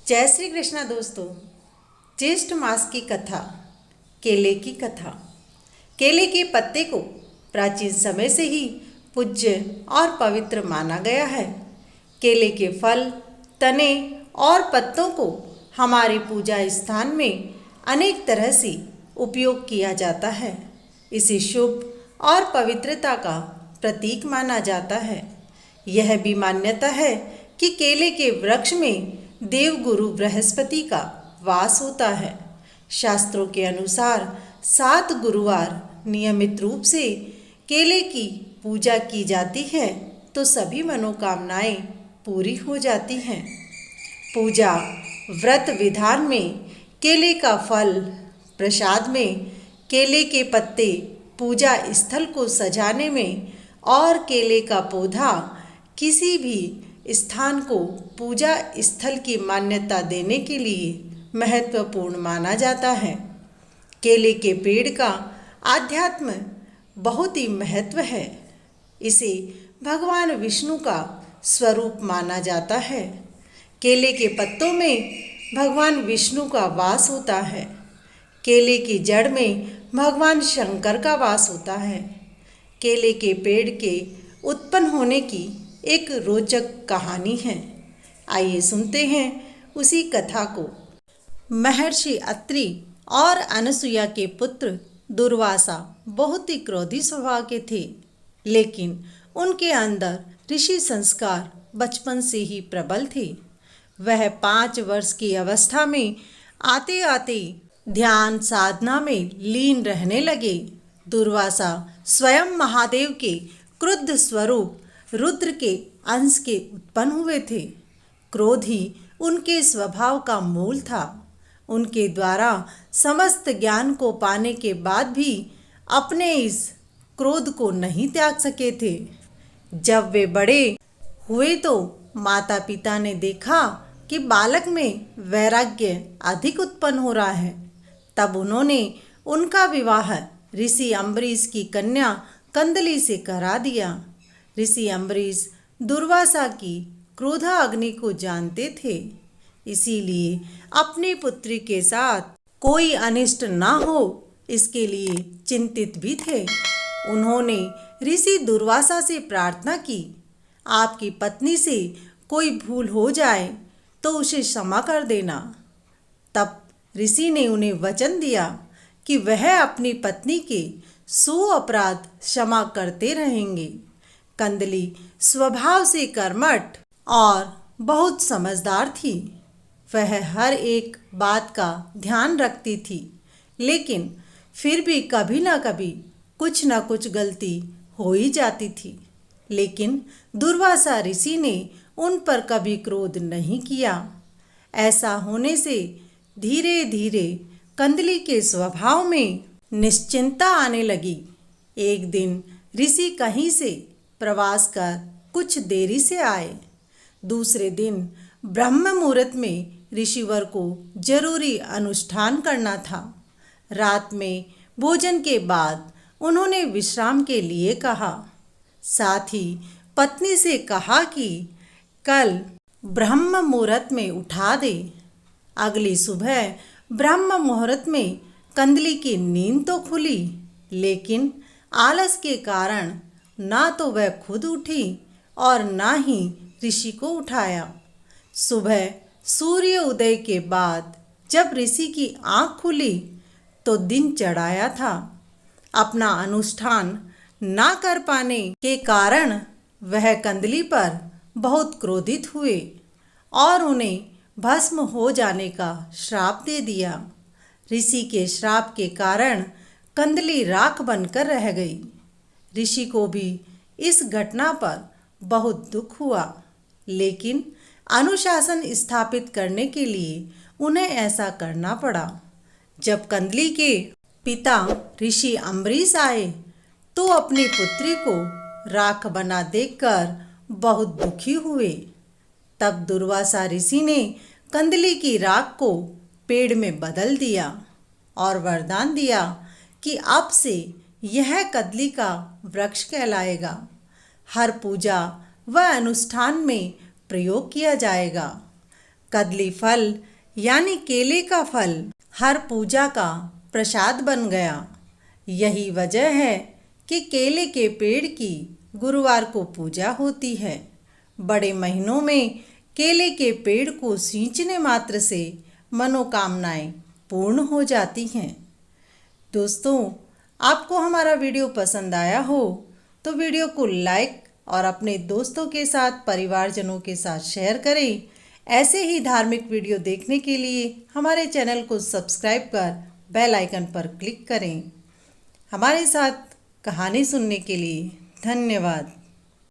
जय श्री कृष्णा दोस्तों। ज्येष्ठ मास की कथा, केले की कथा। केले के पत्ते को प्राचीन समय से ही पूज्य और पवित्र माना गया है। केले के फल, तने और पत्तों को हमारे पूजा स्थान में अनेक तरह से उपयोग किया जाता है। इसे शुभ और पवित्रता का प्रतीक माना जाता है। यह भी मान्यता है कि केले के वृक्ष में देवगुरु बृहस्पति का वास होता है। शास्त्रों के अनुसार 7 गुरुवार नियमित रूप से केले की पूजा की जाती है तो सभी मनोकामनाएं पूरी हो जाती हैं। पूजा व्रत विधान में केले का फल, प्रसाद में केले के पत्ते, पूजा स्थल को सजाने में और केले का पौधा किसी भी स्थान को पूजा स्थल की मान्यता देने के लिए महत्वपूर्ण माना जाता है। केले के पेड़ का आध्यात्म बहुत ही महत्व है। इसे भगवान विष्णु का स्वरूप माना जाता है। केले के पत्तों में भगवान विष्णु का वास होता है। केले की जड़ में भगवान शंकर का वास होता है। केले के पेड़ के उत्पन्न होने की एक रोचक कहानी है। आइए सुनते हैं उसी कथा को। महर्षि अत्रि और अनसुया के पुत्र दुर्वासा बहुत ही क्रोधी स्वभाव के थे, लेकिन उनके अंदर ऋषि संस्कार बचपन से ही प्रबल थे। वह 5 वर्ष की अवस्था में आते आते ध्यान साधना में लीन रहने लगे। दुर्वासा स्वयं महादेव के क्रुद्ध स्वरूप रुद्र के अंश के उत्पन्न हुए थे। क्रोध ही उनके स्वभाव का मूल था। उनके द्वारा समस्त ज्ञान को पाने के बाद भी अपने इस क्रोध को नहीं त्याग सके थे। जब वे बड़े हुए तो माता पिता ने देखा कि बालक में वैराग्य अधिक उत्पन्न हो रहा है। तब उन्होंने उनका विवाह ऋषि अम्बरीश की कन्या कंदली से करा दिया। ऋषि अम्बरीश दुर्वासा की क्रोधा अग्नि को जानते थे, इसीलिए अपनी पुत्री के साथ कोई अनिष्ट ना हो इसके लिए चिंतित भी थे। उन्होंने ऋषि दुर्वासा से प्रार्थना की, आपकी पत्नी से कोई भूल हो जाए तो उसे क्षमा कर देना। तब ऋषि ने उन्हें वचन दिया कि वह अपनी पत्नी के 100 अपराध क्षमा करते रहेंगे। कंदली स्वभाव से कर्मठ और बहुत समझदार थी। वह हर एक बात का ध्यान रखती थी, लेकिन फिर भी कभी ना कभी कुछ ना कुछ गलती हो ही जाती थी। लेकिन दुर्वासा ऋषि ने उन पर कभी क्रोध नहीं किया। ऐसा होने से धीरे धीरे कंदली के स्वभाव में निश्चिंतता आने लगी। एक दिन ऋषि कहीं से प्रवास कर कुछ देरी से आए। दूसरे दिन ब्रह्म मुहूर्त में ऋषिवर को जरूरी अनुष्ठान करना था। रात में भोजन के बाद उन्होंने विश्राम के लिए कहा। साथ ही पत्नी से कहा कि कल ब्रह्म मुहूर्त में उठा दे। अगली सुबह ब्रह्म मुहूर्त में कंदली की नींद तो खुली, लेकिन आलस के कारण ना तो वह खुद उठी और ना ही ऋषि को उठाया। सुबह सूर्य उदय के बाद जब ऋषि की आंख खुली तो दिन चढ़ाया था। अपना अनुष्ठान ना कर पाने के कारण वह कंदली पर बहुत क्रोधित हुए और उन्हें भस्म हो जाने का श्राप दे दिया। ऋषि के श्राप के कारण कंदली राख बनकर रह गई। ऋषि को भी इस घटना पर बहुत दुख हुआ, लेकिन अनुशासन स्थापित करने के लिए उन्हें ऐसा करना पड़ा। जब कंदली के पिता ऋषि अम्बरीश आए तो अपनी पुत्री को राख बना देखकर बहुत दुखी हुए। तब दुर्वासा ऋषि ने कंदली की राख को पेड़ में बदल दिया और वरदान दिया कि अब से यह कंदली का वृक्ष कहलाएगा। हर पूजा व अनुष्ठान में प्रयोग किया जाएगा। कदली फल यानी केले का फल हर पूजा का प्रसाद बन गया। यही वजह है कि केले के पेड़ की गुरुवार को पूजा होती है। बड़े महीनों में केले के पेड़ को सींचने मात्र से मनोकामनाएं पूर्ण हो जाती हैं। दोस्तों, आपको हमारा वीडियो पसंद आया हो तो वीडियो को लाइक और अपने दोस्तों के साथ, परिवारजनों के साथ शेयर करें। ऐसे ही धार्मिक वीडियो देखने के लिए हमारे चैनल को सब्सक्राइब कर बेल आइकन पर क्लिक करें। हमारे साथ कहानी सुनने के लिए धन्यवाद।